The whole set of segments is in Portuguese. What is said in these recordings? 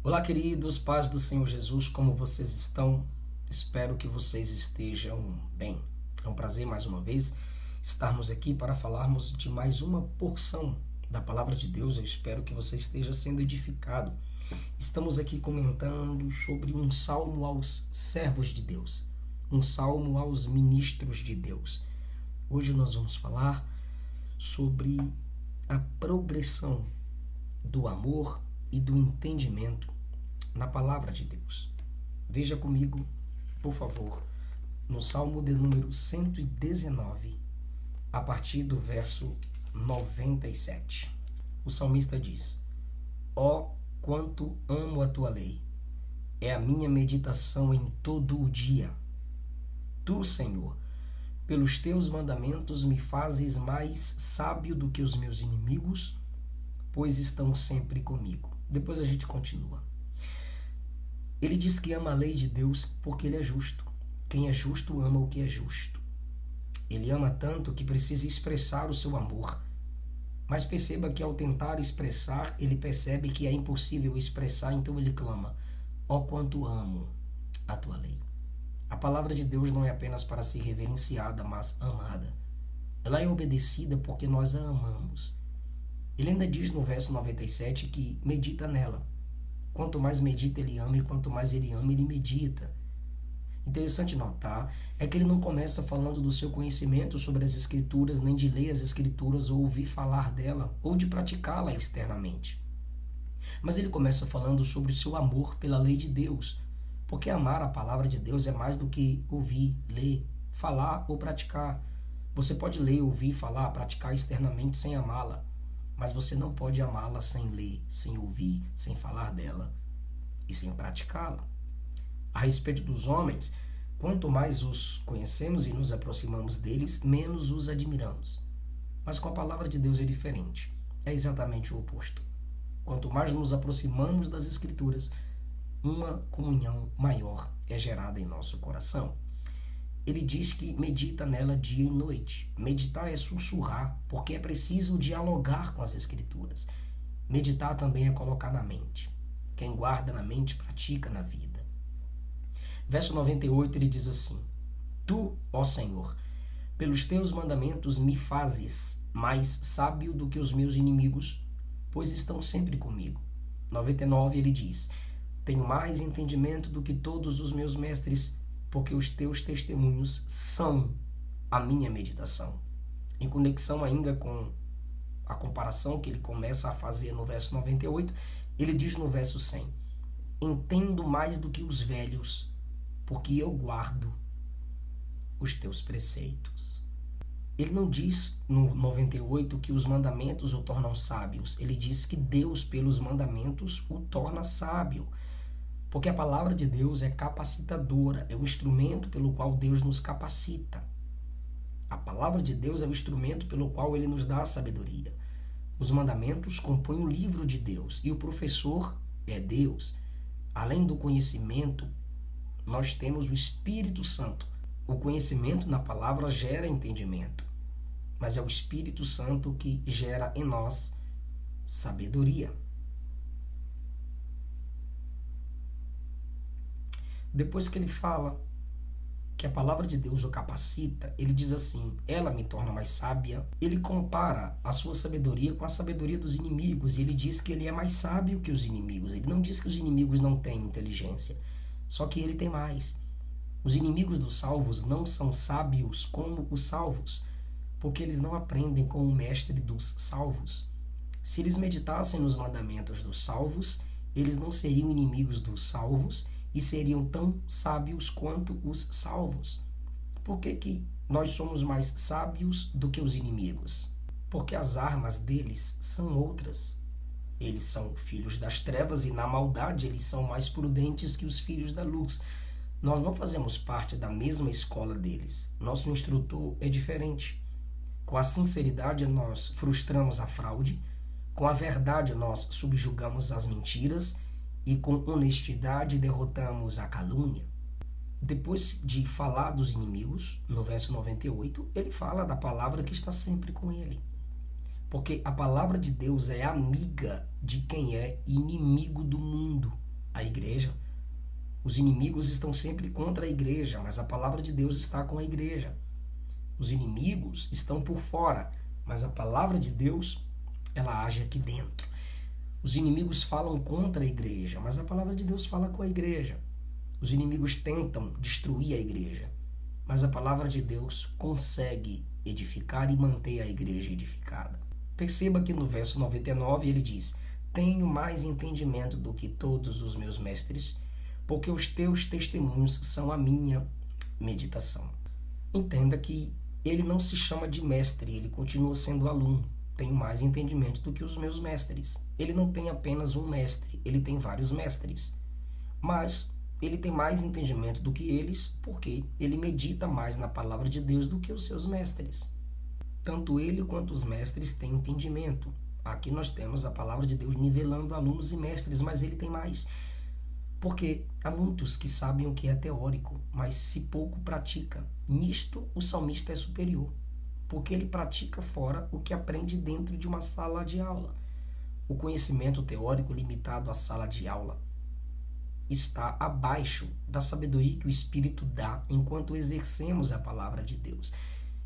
Olá, queridos, paz do Senhor Jesus, como vocês estão? Espero que vocês estejam bem. É um prazer, mais uma vez, estarmos aqui para falarmos de mais uma porção da Palavra de Deus. Eu espero que você esteja sendo edificado. Estamos aqui comentando sobre um salmo aos servos de Deus, um salmo aos ministros de Deus. Hoje nós vamos falar sobre a progressão do amor e do entendimento na palavra de Deus. Veja comigo, por favor, no Salmo de número 119, a partir do verso 97. O salmista diz: Ó, quanto amo a tua lei! É a minha meditação em todo o dia. Tu, Senhor, pelos teus mandamentos me fazes mais sábio do que os meus inimigos, pois estão sempre comigo. Depois a gente continua. Ele diz que ama a lei de Deus porque ele é justo. Quem é justo ama o que é justo. Ele ama tanto que precisa expressar o seu amor. Mas perceba que ao tentar expressar, ele percebe que é impossível expressar, então ele clama: ó, quanto amo a tua lei. A palavra de Deus não é apenas para ser reverenciada, mas amada. Ela é obedecida porque nós a amamos. Ele ainda diz no verso 97 que medita nela. Quanto mais medita, ele ama, e quanto mais ele ama, ele medita. Interessante notar é que ele não começa falando do seu conhecimento sobre as Escrituras, nem de ler as Escrituras ou ouvir falar dela, ou de praticá-la externamente. Mas ele começa falando sobre o seu amor pela lei de Deus, porque amar a palavra de Deus é mais do que ouvir, ler, falar ou praticar. Você pode ler, ouvir, falar, praticar externamente sem amá-la, mas você não pode amá-la sem ler, sem ouvir, sem falar dela e sem praticá-la. A respeito dos homens, quanto mais os conhecemos e nos aproximamos deles, menos os admiramos. Mas com a palavra de Deus é diferente. É exatamente o oposto. Quanto mais nos aproximamos das Escrituras, uma comunhão maior é gerada em nosso coração. Ele diz que medita nela dia e noite. Meditar é sussurrar, porque é preciso dialogar com as Escrituras. Meditar também é colocar na mente. Quem guarda na mente, pratica na vida. Verso 98, ele diz assim: Tu, ó Senhor, pelos teus mandamentos me fazes mais sábio do que os meus inimigos, pois estão sempre comigo. 99, ele diz: Tenho mais entendimento do que todos os meus mestres, porque os teus testemunhos são a minha meditação. Em conexão ainda com a comparação que ele começa a fazer no verso 98, ele diz no verso 100: Entendo mais do que os velhos, porque eu guardo os teus preceitos. Ele não diz no 98 que os mandamentos o tornam sábios, ele diz que Deus, pelos mandamentos, o torna sábio. Porque a palavra de Deus é capacitadora, é o instrumento pelo qual Deus nos capacita. A palavra de Deus é o instrumento pelo qual ele nos dá a sabedoria. Os mandamentos compõem o livro de Deus e o professor é Deus. Além do conhecimento, nós temos o Espírito Santo. O conhecimento na palavra gera entendimento, mas é o Espírito Santo que gera em nós sabedoria. Depois que ele fala que a palavra de Deus o capacita, ele diz assim: ela me torna mais sábia. Ele compara a sua sabedoria com a sabedoria dos inimigos, e ele diz que ele é mais sábio que os inimigos. Ele não diz que os inimigos não têm inteligência, só que ele tem mais. Os inimigos dos salvos não são sábios como os salvos, porque eles não aprendem com o mestre dos salvos. Se eles meditassem nos mandamentos dos salvos, eles não seriam inimigos dos salvos, e seriam tão sábios quanto os salvos. Por que nós somos mais sábios do que os inimigos? Porque as armas deles são outras. Eles são filhos das trevas e na maldade eles são mais prudentes que os filhos da luz. Nós não fazemos parte da mesma escola deles. Nosso instrutor é diferente. Com a sinceridade nós frustramos a fraude, com a verdade nós subjugamos as mentiras, e com honestidade derrotamos a calúnia. Depois de falar dos inimigos, no verso 98, ele fala da palavra que está sempre com ele. Porque a palavra de Deus é amiga de quem é inimigo do mundo. igreja. Os inimigos estão sempre contra a igreja, mas a palavra de Deus está com a igreja. Os inimigos estão por fora, mas a palavra de Deus, ela age aqui dentro. Os inimigos falam contra a igreja, mas a palavra de Deus fala com a igreja. Os inimigos tentam destruir a igreja, mas a palavra de Deus consegue edificar e manter a igreja edificada. Perceba que no verso 99 ele diz: tenho mais entendimento do que todos os meus mestres, porque os teus testemunhos são a minha meditação. Entenda que ele não se chama de mestre, ele continua sendo aluno. Tenho mais entendimento do que os meus mestres. Ele não tem apenas um mestre, ele tem vários mestres. Mas ele tem mais entendimento do que eles, porque ele medita mais na palavra de Deus do que os seus mestres. Tanto ele quanto os mestres têm entendimento. Aqui nós temos a palavra de Deus nivelando alunos e mestres, mas ele tem mais. Porque há muitos que sabem o que é teórico, mas se pouco pratica. Nisto o salmista é superior, porque ele pratica fora o que aprende dentro de uma sala de aula. O conhecimento teórico limitado à sala de aula está abaixo da sabedoria que o Espírito dá enquanto exercemos a palavra de Deus.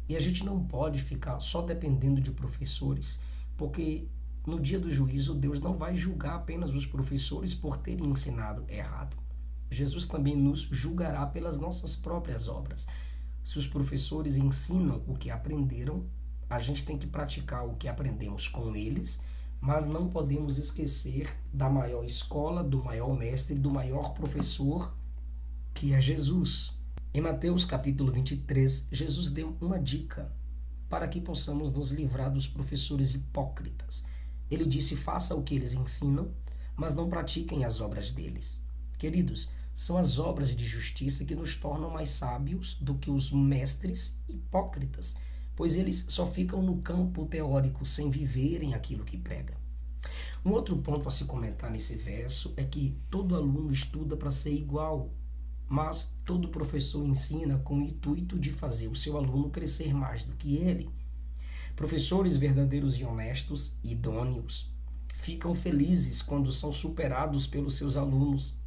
E a gente não pode ficar só dependendo de professores, porque no dia do juízo Deus não vai julgar apenas os professores por terem ensinado errado. Jesus também nos julgará pelas nossas próprias obras. Se os professores ensinam o que aprenderam, a gente tem que praticar o que aprendemos com eles, mas não podemos esquecer da maior escola, do maior mestre, do maior professor, que é Jesus. Em Mateus capítulo 23, Jesus deu uma dica para que possamos nos livrar dos professores hipócritas. Ele disse: faça o que eles ensinam, mas não pratiquem as obras deles. Queridos, são as obras de justiça que nos tornam mais sábios do que os mestres hipócritas, pois eles só ficam no campo teórico sem viverem aquilo que prega. Um outro ponto a se comentar nesse verso é que todo aluno estuda para ser igual, mas todo professor ensina com o intuito de fazer o seu aluno crescer mais do que ele. Professores verdadeiros e honestos, idôneos, ficam felizes quando são superados pelos seus alunos,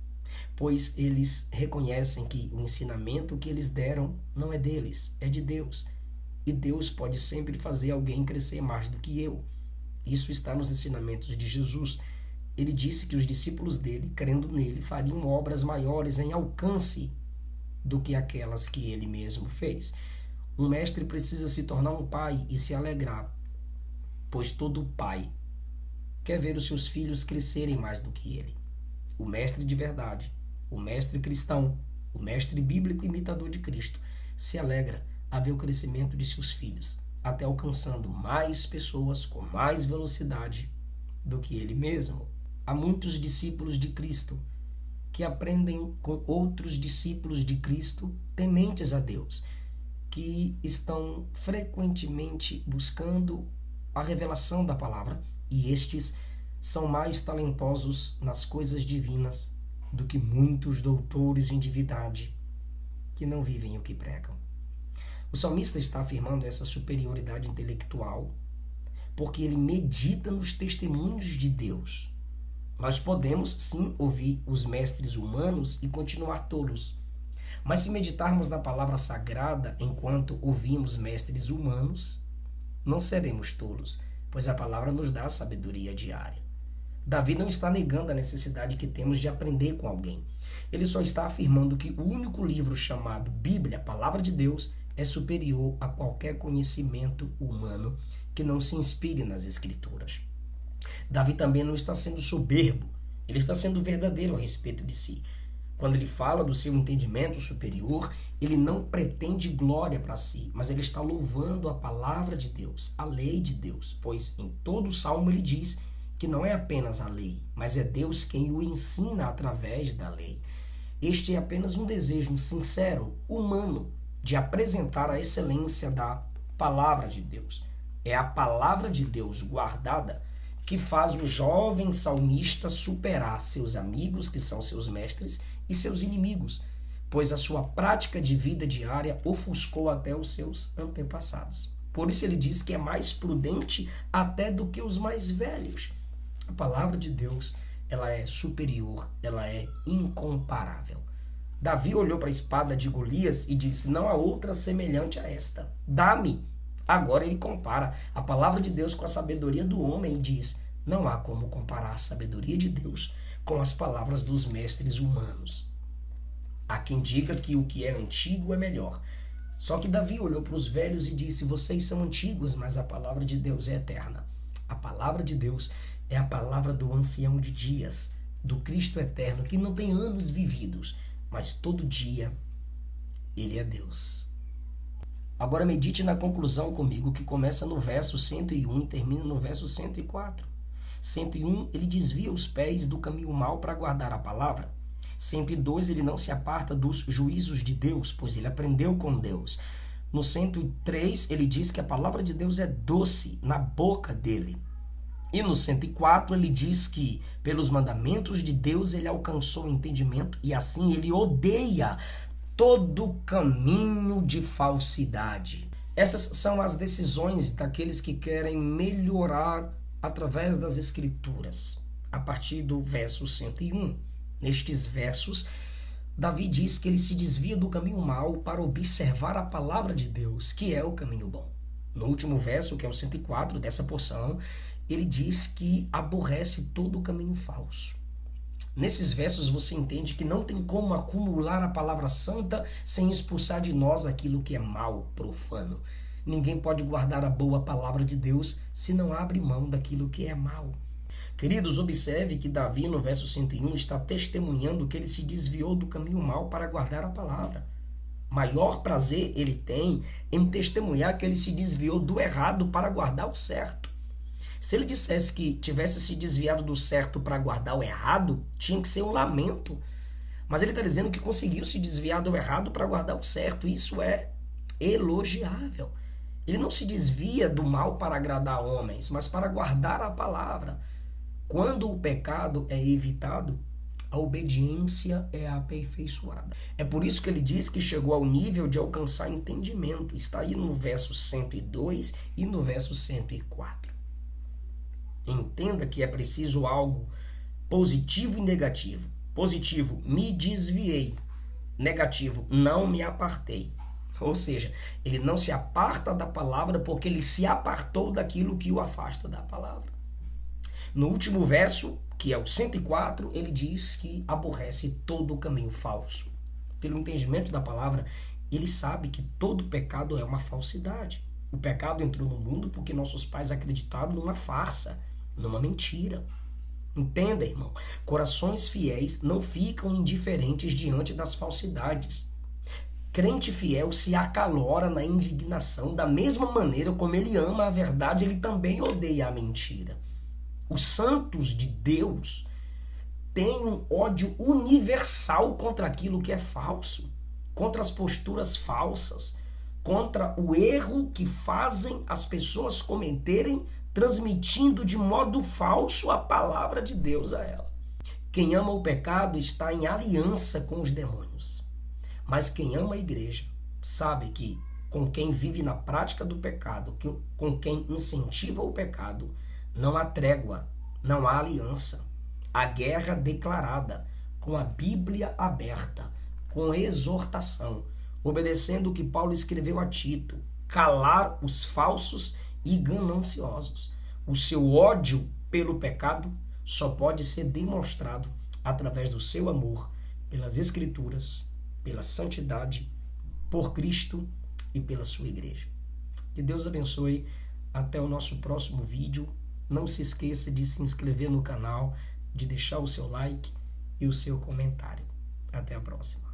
pois eles reconhecem que o ensinamento que eles deram não é deles, é de Deus. E Deus pode sempre fazer alguém crescer mais do que eu. Isso está nos ensinamentos de Jesus. Ele disse que os discípulos dele, crendo nele, fariam obras maiores em alcance do que aquelas que ele mesmo fez. Um mestre precisa se tornar um pai e se alegrar, pois todo pai quer ver os seus filhos crescerem mais do que ele. O mestre de verdade, o mestre cristão, o mestre bíblico imitador de Cristo, se alegra a ver o crescimento de seus filhos, até alcançando mais pessoas com mais velocidade do que ele mesmo. Há muitos discípulos de Cristo que aprendem com outros discípulos de Cristo tementes a Deus, que estão frequentemente buscando a revelação da palavra, e estes são mais talentosos nas coisas divinas do que muitos doutores em divindade que não vivem o que pregam. O salmista está afirmando essa superioridade intelectual porque ele medita nos testemunhos de Deus. Nós podemos sim ouvir os mestres humanos e continuar tolos, mas se meditarmos na palavra sagrada enquanto ouvimos mestres humanos, não seremos tolos, pois a palavra nos dá a sabedoria diária. Davi não está negando a necessidade que temos de aprender com alguém. Ele só está afirmando que o único livro chamado Bíblia, a palavra de Deus, é superior a qualquer conhecimento humano que não se inspire nas Escrituras. Davi também não está sendo soberbo, ele está sendo verdadeiro a respeito de si. Quando ele fala do seu entendimento superior, ele não pretende glória para si, mas ele está louvando a palavra de Deus, a lei de Deus, pois em todo o salmo ele diz que não é apenas a lei, mas é Deus quem o ensina através da lei. Este é apenas um desejo sincero, humano, de apresentar a excelência da palavra de Deus. É a palavra de Deus guardada que faz o jovem salmista superar seus amigos, que são seus mestres, e seus inimigos, pois a sua prática de vida diária ofuscou até os seus antepassados. Por isso ele diz que é mais prudente até do que os mais velhos. A palavra de Deus ela é superior, ela é incomparável. Davi olhou para a espada de Golias e disse: não há outra semelhante a esta. Dá-me. Agora ele compara a palavra de Deus com a sabedoria do homem e diz: não há como comparar a sabedoria de Deus com as palavras dos mestres humanos. Há quem diga que o que é antigo é melhor. Só que Davi olhou para os velhos e disse: vocês são antigos, mas a palavra de Deus é eterna. A palavra de Deus é a palavra do ancião de dias, do Cristo eterno, que não tem anos vividos, mas todo dia ele é Deus. Agora medite na conclusão comigo, que começa no verso 101 e termina no verso 104. 101, ele desvia os pés do caminho mau para guardar a palavra. 102, ele não se aparta dos juízos de Deus, pois ele aprendeu com Deus. No 103, ele diz que a palavra de Deus é doce na boca dele. E no 104, ele diz que pelos mandamentos de Deus ele alcançou o entendimento e assim ele odeia todo caminho de falsidade. Essas são as decisões daqueles que querem melhorar através das Escrituras, a partir do verso 101. Nestes versos, Davi diz que ele se desvia do caminho mau para observar a palavra de Deus, que é o caminho bom. No último verso, que é o 104 dessa porção, ele diz que aborrece todo o caminho falso. Nesses versos você entende que não tem como acumular a palavra santa sem expulsar de nós aquilo que é mal, profano. Ninguém pode guardar a boa palavra de Deus se não abre mão daquilo que é mal. Queridos, observe que Davi, no verso 101, está testemunhando que ele se desviou do caminho mau para guardar a palavra. Maior prazer ele tem em testemunhar que ele se desviou do errado para guardar o certo. Se ele dissesse que tivesse se desviado do certo para guardar o errado, tinha que ser um lamento. Mas ele está dizendo que conseguiu se desviar do errado para guardar o certo. Isso é elogiável. Ele não se desvia do mal para agradar homens, mas para guardar a palavra. Quando o pecado é evitado, a obediência é aperfeiçoada. É por isso que ele diz que chegou ao nível de alcançar entendimento. Está aí no verso 102 e no verso 104. Entenda que é preciso algo positivo e negativo. Positivo, me desviei. Negativo, não me apartei. Ou seja, ele não se aparta da palavra porque ele se apartou daquilo que o afasta da palavra. No último verso, que é o 104, ele diz que aborrece todo o caminho falso. Pelo entendimento da palavra, ele sabe que todo pecado é uma falsidade. O pecado entrou no mundo porque nossos pais acreditaram numa farsa, numa mentira. Entenda, irmão, corações fiéis não ficam indiferentes diante das falsidades. Crente fiel se acalora na indignação, da mesma maneira como ele ama a verdade, ele também odeia a mentira. Os santos de Deus têm um ódio universal contra aquilo que é falso, contra as posturas falsas, contra o erro que fazem as pessoas cometerem, transmitindo de modo falso a palavra de Deus a ela. Quem ama o pecado está em aliança com os demônios. Mas quem ama a igreja sabe que com quem vive na prática do pecado, com quem incentiva o pecado, não há trégua, não há aliança. Há guerra declarada, com a Bíblia aberta, com exortação, obedecendo o que Paulo escreveu a Tito: calar os falsos e gananciosos. O seu ódio pelo pecado só pode ser demonstrado através do seu amor pelas Escrituras, pela santidade, por Cristo e pela sua igreja. Que Deus abençoe. Até o nosso próximo vídeo. Não se esqueça de se inscrever no canal, de deixar o seu like e o seu comentário. Até a próxima.